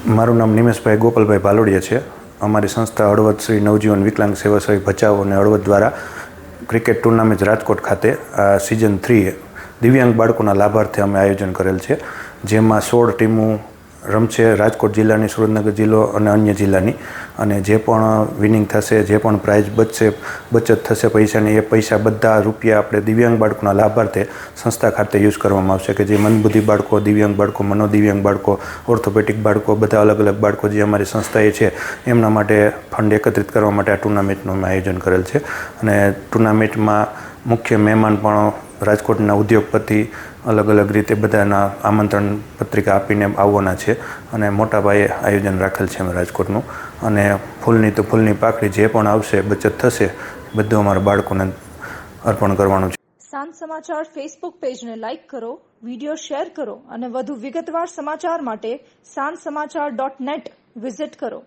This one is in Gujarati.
મારું નામ નિમેશભાઈ ગોપાલભાઈ ભાલોડિયા છે। અમારી સંસ્થા હળવદ શ્રી નવજીવન વિકલાંગ સેવાશ્રય ભચાઉ અને હળવદ દ્વારા ક્રિકેટ ટુર્નામેન્ટ રાજકોટ ખાતે સિઝન 3 દિવ્યાંગ બાળકોના લાભાર્થે અમે આયોજન કરેલ છે, જેમાં 16 ટીમો રમશે, રાજકોટ જિલ્લાની, સુરેન્દ્રનગર જિલ્લો અને અન્ય જિલ્લાની। અને જે પણ વિનિંગ થશે, જે પણ પ્રાઇઝ બચત થશે પૈસાની, એ પૈસા બધા રૂપિયા આપણે દિવ્યાંગ બાળકોના લાભાર્થે સંસ્થા ખાતે યુઝ કરવામાં આવશે, કે જે મંદબુદ્ધિ બાળકો, દિવ્યાંગ બાળકો, મનોદિવ્યાંગ બાળકો, ઓર્થોપેડિક બાળકો, બધા અલગ અલગ બાળકો જે અમારી સંસ્થાએ છે એમના માટે ફંડ એકત્રિત કરવા માટે આ ટુર્નામેન્ટનું અમે આયોજન કરેલ છે। અને ટુર્નામેન્ટમાં મુખ્ય મહેમાન પણ રાજકોટના ઉદ્યોગપતિ અલગ અલગ રીતે બધાના આમંત્રણ પત્રિકા આપીને આવવાના છે, અને મોટા પાયે આયોજન રાખેલ છે અમે રાજકોટનું। અને ફૂલની તો ફૂલની પાકડી જે પણ આવશે, બચત થશે, બધું અમારા બાળકોને અર્પણ કરવાનું છે। સાંજ સમાચાર ફેસબુક પેજને લાઇક કરો, વિડીયો શેર કરો અને વધુ વિગતવાર સમાચાર માટે sanssamachar.net વિઝિટ કરો।